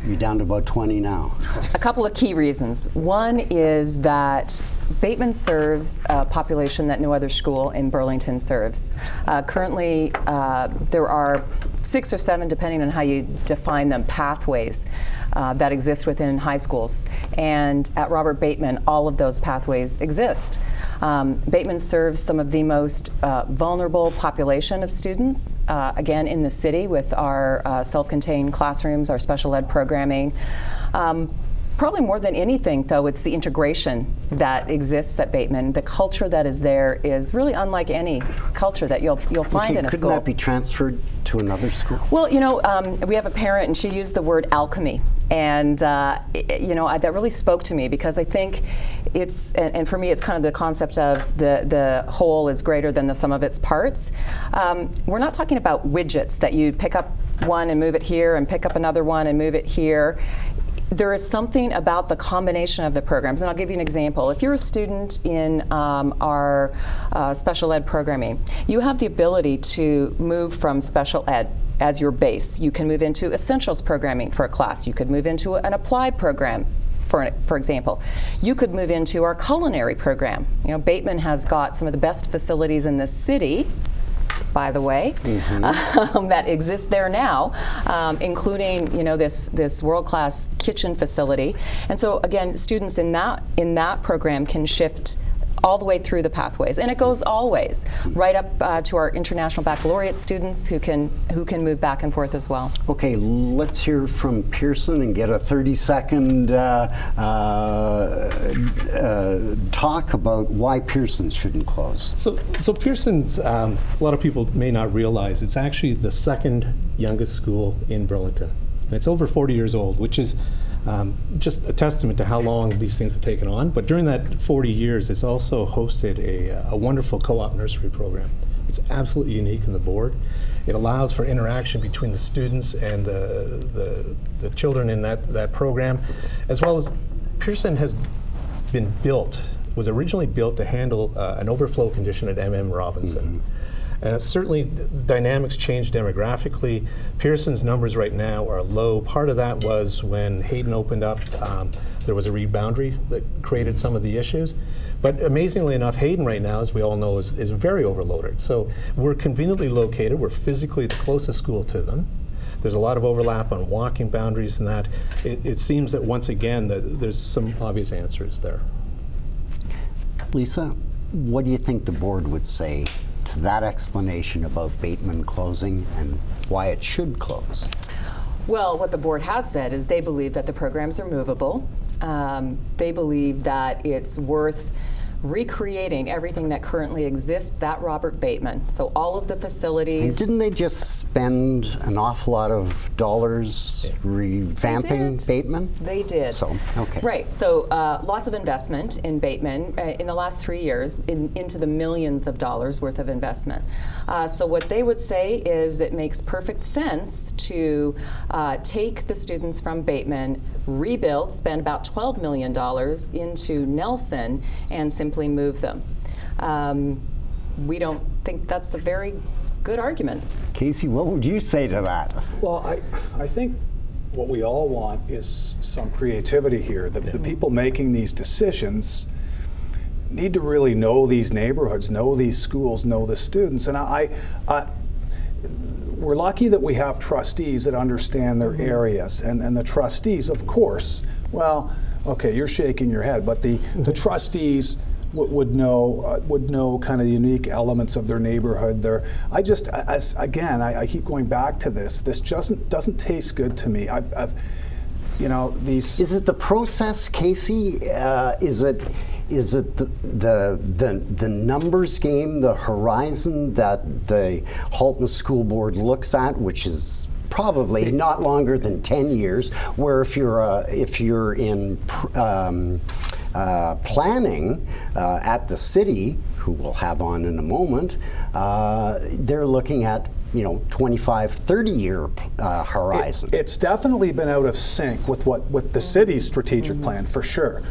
You're down to about 20 now. A couple of key reasons. One is that Bateman serves a population that no other school in Burlington serves. Currently, there are 6 or 7, depending on how you define them, pathways that exist within high schools. And at Robert Bateman, all of those pathways exist. Bateman serves some of the most vulnerable population of students, again, in the city with our self-contained classrooms, our special ed programming. Probably more than anything, though, it's the integration that exists at Bateman. The culture that is there is really unlike any culture that you'll find in a school. Couldn't that be transferred to another school? Well, you know, we have a parent, and she used the word alchemy, and you know, that really spoke to me because I think it's, and for me, it's kind of the concept of the whole is greater than the sum of its parts. We're not talking about widgets that you pick up one and move it here, and pick up another one and move it here. There is something about the combination of the programs, and I'll give you an example. If you're a student in our special ed programming, you have the ability to move from special ed as your base. You can move into essentials programming for a class. You could move into an applied program, for example. You could move into our culinary program. You know, Bateman has got some of the best facilities in the city, by the way, that exists there now, including, you know, this world-class kitchen facility. And so again, students in that program can shift all the way through the pathways, and it goes always right up to our international baccalaureate students who can move back and forth as well. Okay, let's hear from Pearson and get a 30-second talk about why Pearson shouldn't close. So Pearson's, a lot of people may not realize, it's actually the second youngest school in Burlington. And it's over 40 years old, which is just a testament to how long these things have taken on. But during that 40 years, it's also hosted a wonderful co-op nursery program. It's absolutely unique in the board. It allows for interaction between the students and the children in that program, as well as Pearson has been was originally built to handle an overflow condition at M.M. Robinson. And certainly dynamics change demographically. Pearson's numbers right now are low. Part of that was when Hayden opened up, there was a reboundary that created some of the issues. But amazingly enough, Hayden right now, as we all know, is very overloaded. So we're conveniently located. We're physically the closest school to them. There's a lot of overlap on walking boundaries and that. It seems that once again, that there's some obvious answers there. Lisa, what do you think the board would say to that explanation about Bateman closing and why it should close? Well, what the board has said is they believe that the programs are movable. They believe that it's worth recreating everything that currently exists at Robert Bateman. So all of the facilities. And didn't they just spend an awful lot of dollars revamping Bateman? They did. So, okay. Right, so lots of investment in Bateman in the last 3 years, into the millions of dollars worth of investment. So what they would say is it makes perfect sense to take the students from Bateman, rebuild, spend about $12 million into Nelson, and simply move them. We don't think that's a very good argument. Casey, what would you say to that? Well, I think what we all want is some creativity here. The people making these decisions need to really know these neighborhoods, know these schools, know the students. And we're lucky that we have trustees that understand their areas. And the trustees, of course, well, okay, you're shaking your head, but the trustees would know kind of the unique elements of their neighborhood. I keep going back to this. This doesn't taste good to me. You know, these. Is it the process, Casey? Is it the numbers game, the horizon that the Halton School Board looks at, which is probably not longer than 10 years, where if you're in planning at the city, who we'll have on in a moment, they're looking at 25, 30-year horizon. It's definitely been out of sync with the city's strategic plan, for sure.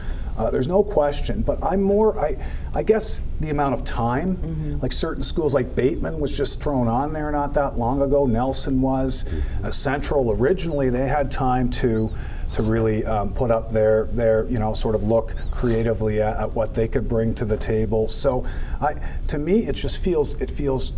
There's no question, but I guess the amount of time, like certain schools like Bateman was just thrown on there not that long ago, Nelson was, Central originally, they had time to really put up their sort of look creatively at what they could bring to the table. So to me, it feels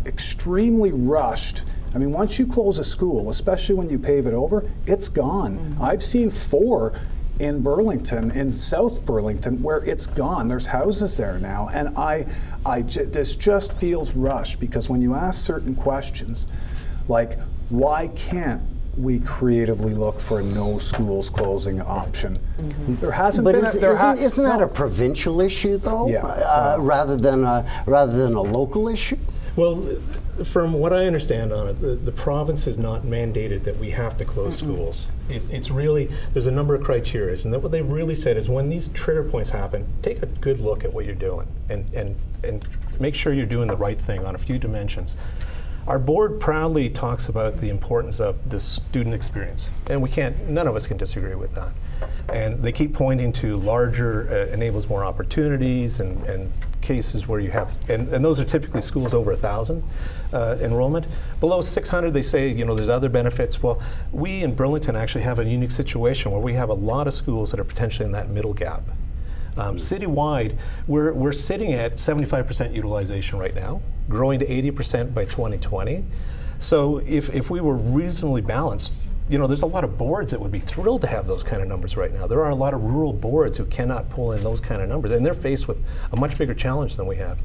extremely rushed. I mean, once you close a school, especially when you pave it over, it's gone. I've seen 4 in Burlington, in South Burlington, where it's gone. There's houses there now, and this just feels rushed, because when you ask certain questions, like why can't we creatively look for a no schools closing option? There hasn't But been. isn't that a provincial issue, though, Yeah. rather than a local issue? Well, from what I understand on it, the province has not mandated that we have to close schools. It's really, there's a number of criteria, and that what they really said is when these trigger points happen, take a good look at what you're doing and make sure you're doing the right thing on a few dimensions. Our board proudly talks about the importance of the student experience, and none of us can disagree with that. And they keep pointing to larger, enables more opportunities and cases where you have, and those are typically schools over 1,000 enrollment. Below 600, they say, there's other benefits. Well, we in Burlington actually have a unique situation where we have a lot of schools that are potentially in that middle gap. Citywide, we're sitting at 75% utilization right now, growing to 80% by 2020. So if we were reasonably balanced, there's a lot of boards that would be thrilled to have those kind of numbers right now. There are a lot of rural boards who cannot pull in those kind of numbers, and they're faced with a much bigger challenge than we have.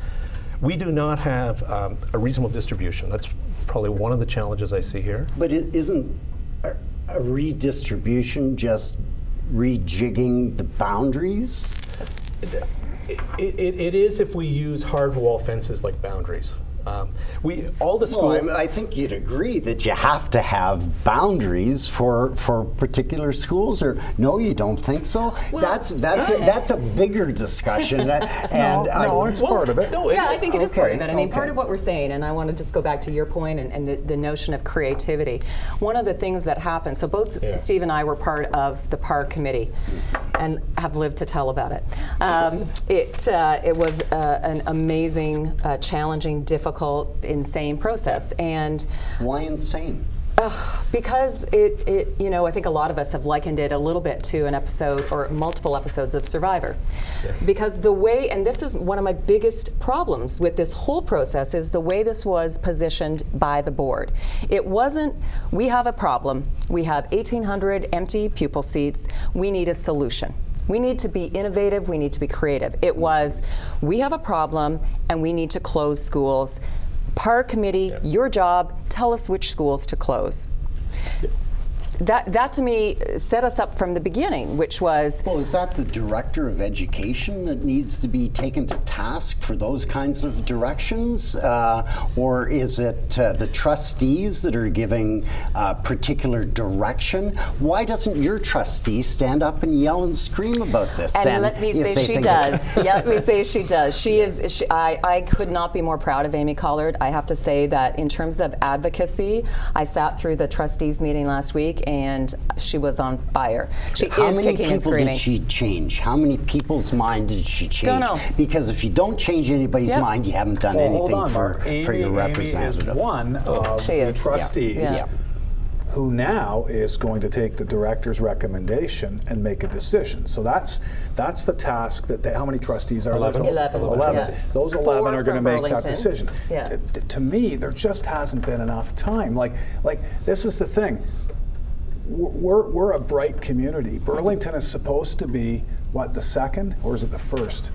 We do not have a reasonable distribution. That's probably one of the challenges I see here. But isn't a redistribution just rejigging the boundaries? It is if we use hard wall fences like boundaries. All the schools. Well, I think you'd agree that you have to have boundaries for particular schools, or no, you don't think so? Well, that's a bigger discussion. It's part of it. Yeah, I think it is part of it. I mean, Okay. part of what we're saying, and I want to just go back to your point and the notion of creativity. One of the things that happened, so both Steve and I were part of the PAR committee and have lived to tell about it. It was an amazing, challenging, difficult, insane process. And Why insane? because I think a lot of us have likened it a little bit to an episode or multiple episodes of Survivor. Because the way, and this is one of my biggest problems with this whole process, is the way this was positioned by the board. It wasn't, we have a problem, we have 1,800 empty pupil seats, we need a solution. We need to be innovative, we need to be creative. It was, we have a problem and we need to close schools. PAR committee, your job, tell us which schools to close. That to me set us up from the beginning, which was... Well, is that the director of education that needs to be taken to task for those kinds of directions? Or is it the trustees that are giving particular direction? Why doesn't your trustee stand up and yell and scream about this? And let me say she does. Let me say she does. I could not be more proud of Amy Collard. I have to say that in terms of advocacy, I sat through the trustees meeting last week and she was on fire. She is kicking and screaming. How many people did she change? How many people's mind did she change? Don't know. Because if you don't change anybody's mind, you haven't done anything for your representatives. Amy is one of the trustees who now is going to take the director's recommendation and make a decision. So that's the task that how many trustees are 11. there? 11. Yeah. Those 11 4 are going to from make Burlington. that decision. Yeah. To me, there just hasn't been enough time. Like this is the thing. We're a bright community. Burlington is supposed to be, what, the second, or is it the first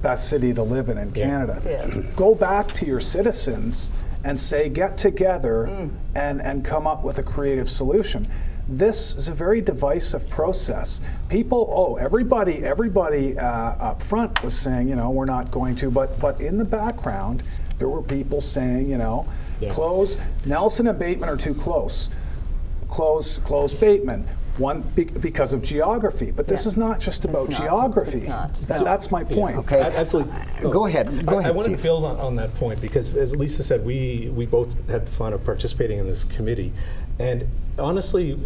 best city to live in Canada? Yeah. Go back to your citizens and say, get together and come up with a creative solution. This is a very divisive process. Everybody up front was saying, we're not going to, but in the background, there were people saying, close. Nelson and Bateman are too close. Close Bateman. One because of geography, but this is not just about geography. It's not. That's my point. Okay. Absolutely. Go ahead. I wanted Steve. to build on that point because, as Lisa said, we both had the fun of participating in this committee, and honestly,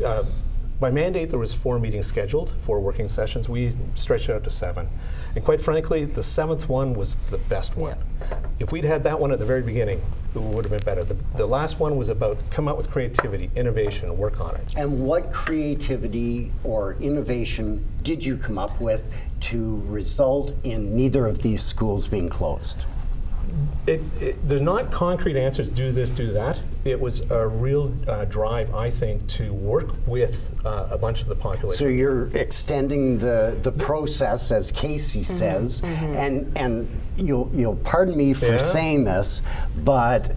By mandate, there was 4 meetings scheduled, 4 working sessions. We stretched it out to 7. And quite frankly, the 7th one was the best one. If we'd had that one at the very beginning, it would have been better. The last one was about come out with creativity, innovation, and work on it. And what creativity or innovation did you come up with to result in neither of these schools being closed? There's not concrete answers, do this, do that. It was a real drive, I think, to work with a bunch of the population. So you're extending the process, as Casey says, and you'll pardon me for saying this, but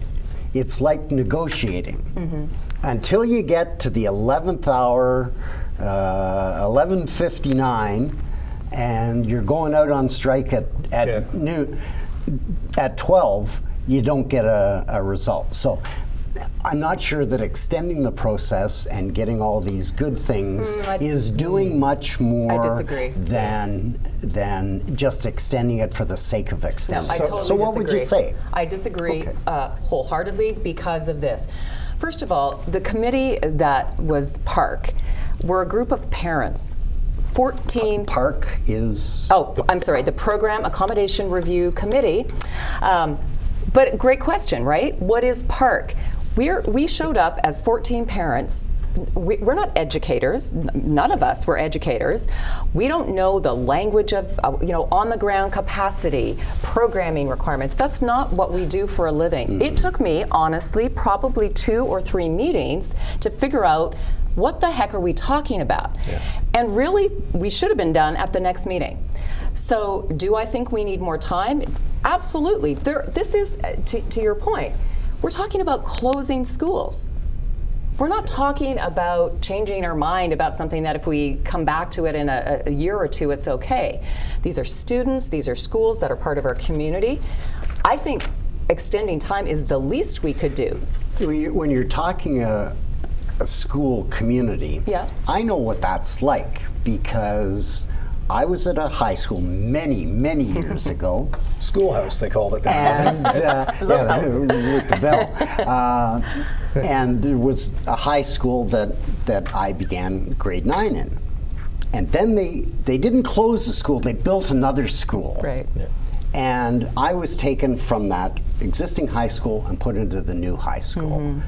it's like negotiating. Until you get to the 11th hour, 11:59, and you're going out on strike at noon. At 12, you don't get a result. So I'm not sure that extending the process and getting all these good things is doing much more than just extending it for the sake of extending. No, I totally so what would you say? I disagree wholeheartedly because of this. First of all, the committee that was PARC were a group of parents. 14 PARC is... Oh, I'm sorry, the Program Accommodation Review Committee. But great question, right? What is PARC? We showed up as 14 parents. We're not educators. None of us were educators. We don't know the language of, on-the-ground capacity, programming requirements. That's not what we do for a living. It took me, honestly, probably 2 or 3 meetings to figure out what the heck are we talking about? And really, we should have been done at the next meeting. So do I think we need more time? Absolutely. This is, to your point, we're talking about closing schools. We're not talking about changing our mind about something that if we come back to it in a year or 2, it's okay. These are students, these are schools that are part of our community. I think extending time is the least we could do. When you're talking a school community, I know what that's like because I was at a high school many years ago. Schoolhouse, they called it that. And with the bell. And there was a high school that I began grade 9 in. And then they didn't close the school, they built another school. Right. And I was taken from that existing high school and put into the new high school.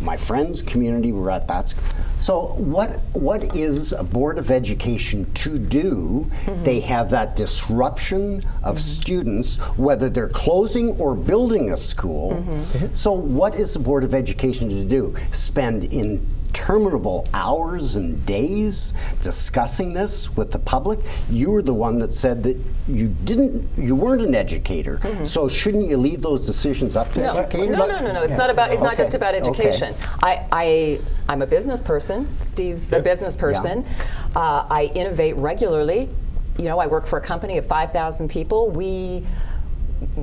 My friends, community were at that school. So what is a Board of Education to do? They have that disruption of students, whether they're closing or building a school. So what is the Board of Education to do? Spend interminable hours and days discussing this with the public? You were the one that said that you weren't an educator. So shouldn't you leave those decisions up to educators? No. It's not about. It's not just about education. I'm a business person. Steve's a business person. I innovate regularly. I work for a company of 5,000 people.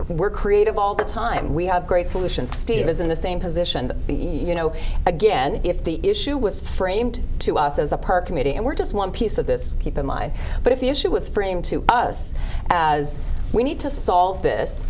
We're creative all the time. We have great solutions. Steve is in the same position. Again, if the issue was framed to us as a PAR committee, and we're just one piece of this, keep in mind, but if the issue was framed to us as we need to solve this,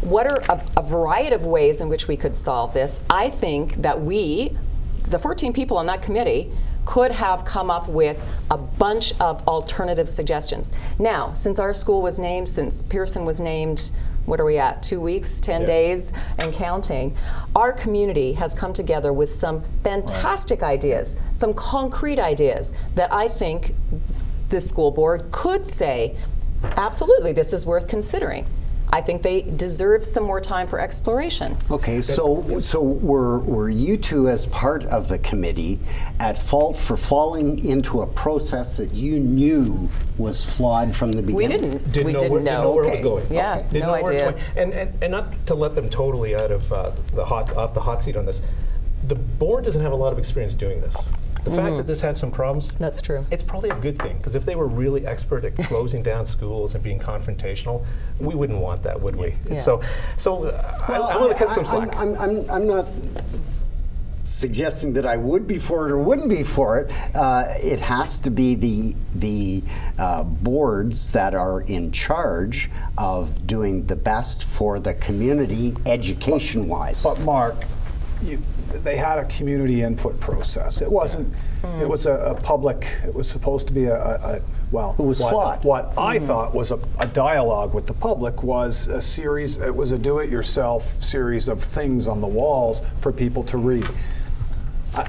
what are a variety of ways in which we could solve this? I think that we, the 14 people on that committee, could have come up with a bunch of alternative suggestions. Now, since our school was named, since Pearson was named, what are we at, 2 weeks, 10 days, and counting, our community has come together with some fantastic ideas, some concrete ideas that I think the school board could say, absolutely, this is worth considering. I think they deserve some more time for exploration. Okay, so were you two, as part of the committee, at fault for falling into a process that you knew was flawed from the beginning? We didn't know where it was going. Yeah, Didn't no know where it's idea. going. And not to let them totally out of off the hot seat on this. The board doesn't have a lot of experience doing this. The fact that this had some problems, that's true. It's probably a good thing, because if they were really expert at closing down schools and being confrontational, we wouldn't want that, would we? Yeah. So I want to cut some slack. I'm not suggesting that I would be for it or wouldn't be for it. It has to be the boards that are in charge of doing the best for the community education-wise. But Mark, they had a community input process. It wasn't. It was a public. It was supposed to be well. It was flawed. What I thought was a dialogue with the public was a series. It was a do-it-yourself series of things on the walls for people to read.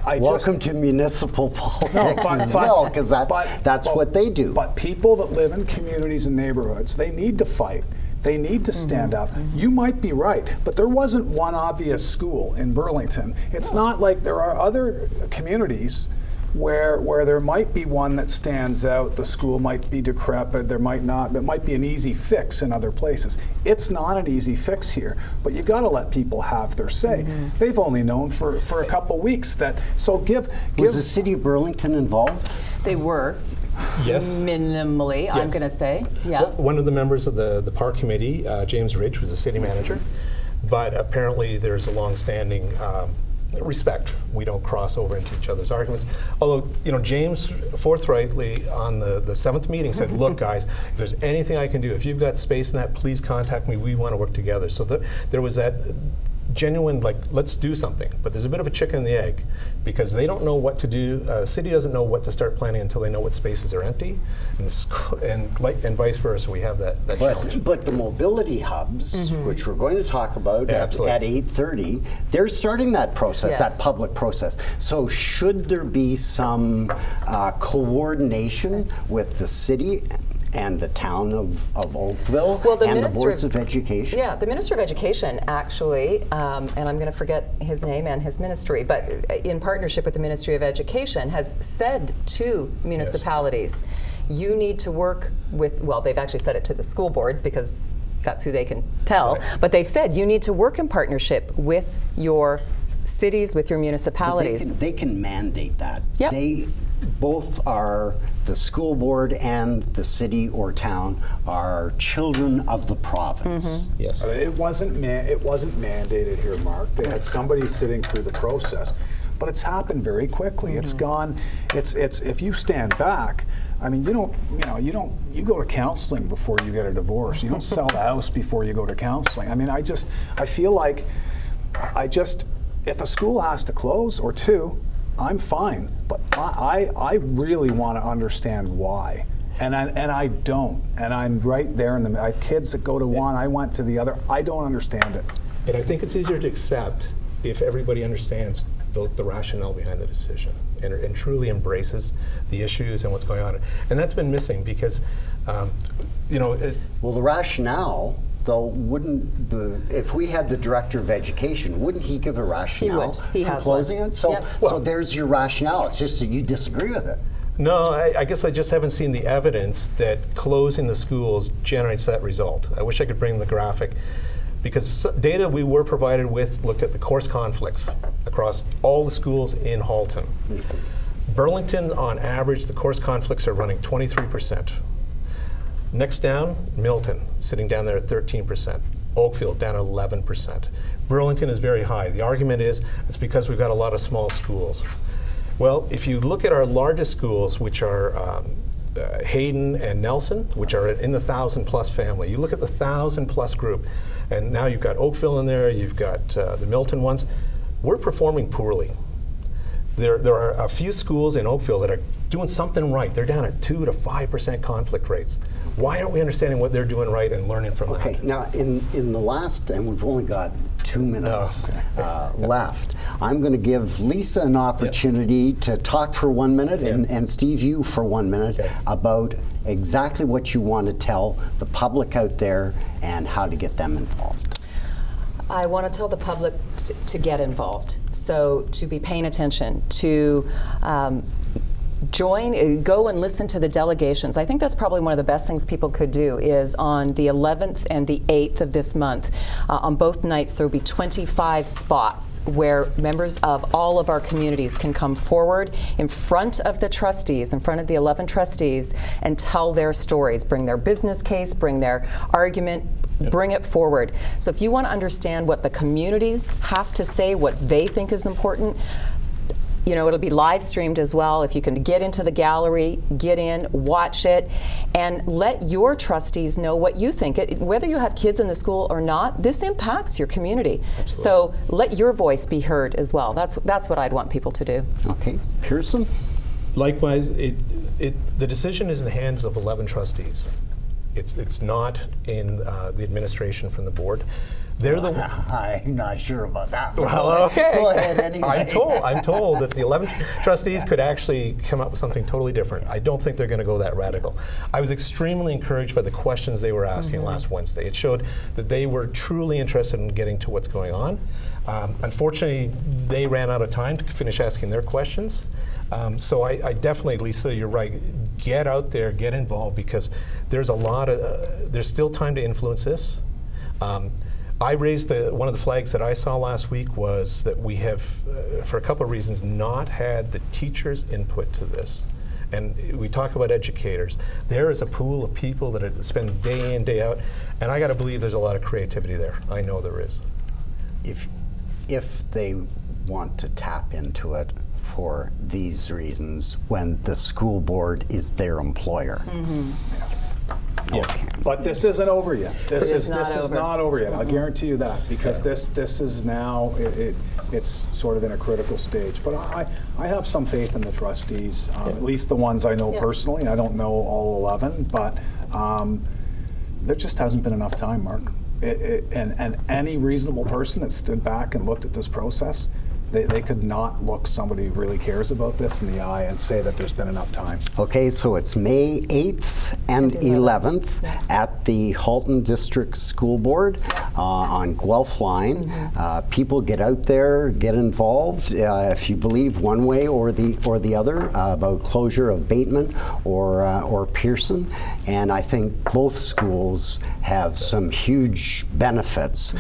Welcome to municipal politics as well, because that's what they do. But people that live in communities and neighborhoods, they need to fight. They need to stand up. You might be right, but there wasn't one obvious school in Burlington. It's not like there are other communities where there might be one that stands out. The school might be decrepit. There might not. It might be an easy fix in other places. It's not an easy fix here, but you got to let people have their say. They've only known for a couple weeks that. So give. Was the city of Burlington involved? They were. Yes. Minimally, Yes. I'm going to say. Yeah. One of the members of the PAR committee, James Ridge, was the city manager, but apparently there's a long-standing respect. We don't cross over into each other's arguments. Although, James forthrightly on the 7th meeting said, look guys, if there's anything I can do, if you've got space in that, please contact me. We want to work together. So there was that genuine, let's do something. But there's a bit of a chicken and the egg, because they don't know what to do. The city doesn't know what to start planning until they know what spaces are empty, and vice versa. We have that challenge. But the mobility hubs, which we're going to talk about at 8:30, they're starting that process, that public process. So should there be some coordination with the city and the town of Oakville and the boards of education? Yeah, the Minister of Education actually, and I'm going to forget his name and his ministry, but in partnership with the Ministry of Education has said to municipalities, you need to work with, well, they've actually said it to the school boards because that's who they can tell, but they've said you need to work in partnership with your cities, with your municipalities. They can mandate that. Yep. They both are, the school board and the city or town are children of the province. Yes. It wasn't mandated here, Mark. They had somebody sitting through the process, but it's happened very quickly. It's gone. It's if you stand back, I mean, you go to counseling before you get a divorce. You don't sell the house before you go to counseling. I mean, I feel like if a school has to close or two, I'm fine, but I really want to understand why, and I don't, and I'm right there in the. I have kids that go to one, I went to the other. I don't understand it. And I think it's easier to accept if everybody understands the rationale behind the decision and truly embraces the issues and what's going on, and that's been missing because, well, the rationale. Though, if we had the director of education, wouldn't he give a rationale for closing it? So, so there's your rationale. It's just that you disagree with it. No, I guess I just haven't seen the evidence that closing the schools generates that result. I wish I could bring the graphic, because data we were provided with looked at the course conflicts across all the schools in Halton. Burlington, on average, the course conflicts are running 23%. Next down, Milton, sitting down there at 13%. Oakville, down at 11%. Burlington is very high. The argument is it's because we've got a lot of small schools. Well, if you look at our largest schools, which are Hayden and Nelson, which are in the 1,000+ family, you look at the 1,000+ group, and now you've got Oakville in there, you've got the Milton ones, we're performing poorly. There are a few schools in Oakville that are doing something right. They're down at 2 to 5% conflict rates. Why aren't we understanding what they're doing right and learning from that? Okay, now in the last, and we've only got 2 minutes left, I'm going to give Lisa an opportunity to talk for 1 minute and Steve, you for 1 minute about exactly what you want to tell the public out there and how to get them involved. I want to tell the public to get involved, so to be paying attention, to go and listen to the delegations. I think that's probably one of the best things people could do is on the 11th and the 8th of this month. On both nights there will be 25 spots where members of all of our communities can come forward in front of the trustees, in front of the 11 trustees, and tell their stories, bring their business case, bring their argument, bring it forward. So if you want to understand what the communities have to say, what they think is important, you know, it'll be live streamed as well. If you can get into the gallery, get in, watch it, and let your trustees know what you think. Whether you have kids in the school or not, this impacts your community. Absolutely. So let your voice be heard as well. That's what I'd want people to do. Okay, Pearson? Likewise, the decision is in the hands of 11 trustees. It's not in the administration from the board. They're the. I'm not sure about that. Well, okay. Go ahead anyway. I'm told that the 11 trustees could actually come up with something totally different. I don't think they're going to go that radical. I was extremely encouraged by the questions they were asking last Wednesday. It showed that they were truly interested in getting to what's going on. Unfortunately, they ran out of time to finish asking their questions. So I definitely, Lisa, you're right. Get out there, get involved, because there's a lot of, there's still time to influence this. I raised one of the flags that I saw last week was that we have, for a couple of reasons, not had the teachers' input to this. And we talk about educators. There is a pool of people that spend day in, day out, and I got to believe there's a lot of creativity there. I know there is. If they want to tap into it for these reasons when the school board is their employer. Yeah. Okay. But this isn't over yet. This is over. not over yet. I'll guarantee you that, because this is now it's sort of in a critical stage. But I have some faith in the trustees, at least the ones I know personally. I don't know all 11, but there just hasn't been enough time, Mark. And any reasonable person that stood back and looked at this process, they could not look somebody who really cares about this in the eye and say that there's been enough time. Okay, so it's May 8th and 11th at the Halton District School Board on Guelph Line. People get out there, get involved. If you believe one way or the other about closure of Bateman or Pearson, and I think both schools have some huge benefits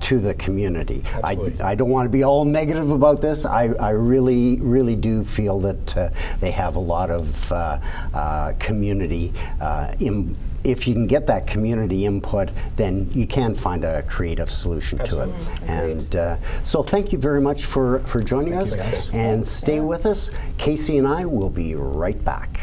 to the community. I don't want to be all negative about this. I really do feel that they have a lot of community if you can get that community input, then you can find a creative solution to it. And so thank you very much for joining us. And stay with us. Casey and I will be right back.